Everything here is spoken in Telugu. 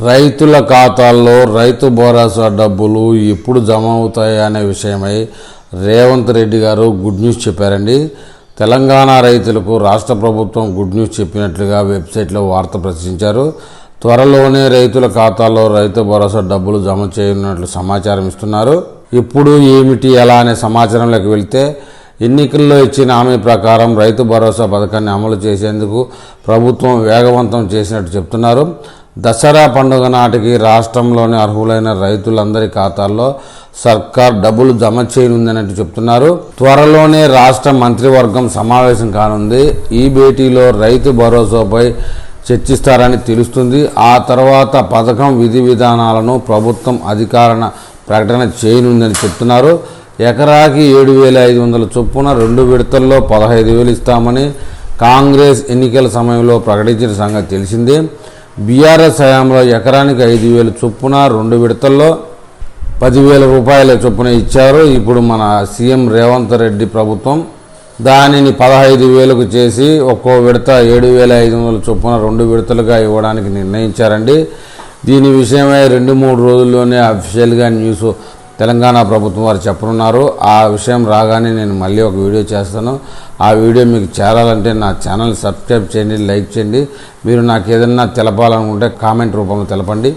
రైతుల ఖాతాల్లో రైతు భరోసా డబ్బులు ఎప్పుడు జమ అవుతాయి అనే విషయమై రేవంత్ రెడ్డి గారు గుడ్ న్యూస్ చెప్పారండి. తెలంగాణ రైతులకు రాష్ట్ర ప్రభుత్వం గుడ్ న్యూస్ చెప్పినట్లుగా వెబ్సైట్లో వార్త ప్రచురించారు. త్వరలోనే రైతుల ఖాతాల్లో రైతు భరోసా డబ్బులు జమ చేయనున్నట్లు సమాచారం ఇస్తున్నారు. ఇప్పుడు ఏమిటి ఎలా అనే సమాచారంలోకి వెళ్తే, ఎన్నికల్లో ఇచ్చిన హామీ ప్రకారం రైతు భరోసా పథకాన్ని అమలు చేసేందుకు ప్రభుత్వం వేగవంతం చేసినట్టు చెప్తున్నారు. దసరా పండుగ నాటికి రాష్ట్రంలోని అర్హులైన రైతులందరి ఖాతాల్లో సర్కార్ డబ్బులు జమ చేయనుందన్నట్టు చెప్తున్నారు. త్వరలోనే రాష్ట్ర మంత్రివర్గం సమావేశం కానుంది. ఈ భేటీలో రైతు భరోసాపై చర్చిస్తారని తెలుస్తుంది. ఆ తర్వాత పథకం విధి విధానాలను ప్రభుత్వం అధికారిక ప్రకటన చేయనుందని చెప్తున్నారు. ఎకరాకి 7,500 చొప్పున 2 విడతల్లో 15,000 ఇస్తామని కాంగ్రెస్ ఎన్నికల సమయంలో ప్రకటించిన సంగతి తెలిసిందే. బీఆర్ఎస్ హయాంలో ఎకరానికి 5,000 చొప్పున 2 విడతల్లో 10,000 రూపాయల చొప్పున ఇచ్చారు. ఇప్పుడు మన సీఎం రేవంత్ రెడ్డి ప్రభుత్వం దానిని 15,000కు చేసి ఒక్కో విడత 7,500 చొప్పున 2 విడతలుగా ఇవ్వడానికి నిర్ణయించారండి. దీని విషయమై 2-3 రోజుల్లోనే అఫీషియల్గా న్యూస్ తెలంగాణ ప్రభుత్వం వారు చెప్పనున్నారు. ఆ విషయం రాగానే నేను మళ్ళీ ఒక వీడియో చేస్తాను. ఆ వీడియో మీకు చేరాలంటే నా ఛానల్ సబ్స్క్రైబ్ చేయండి, లైక్ చేయండి. మీరు నాకు ఏదైనా తెలపాలనుకుంటే కామెంట్ రూపంలో తెలపండి.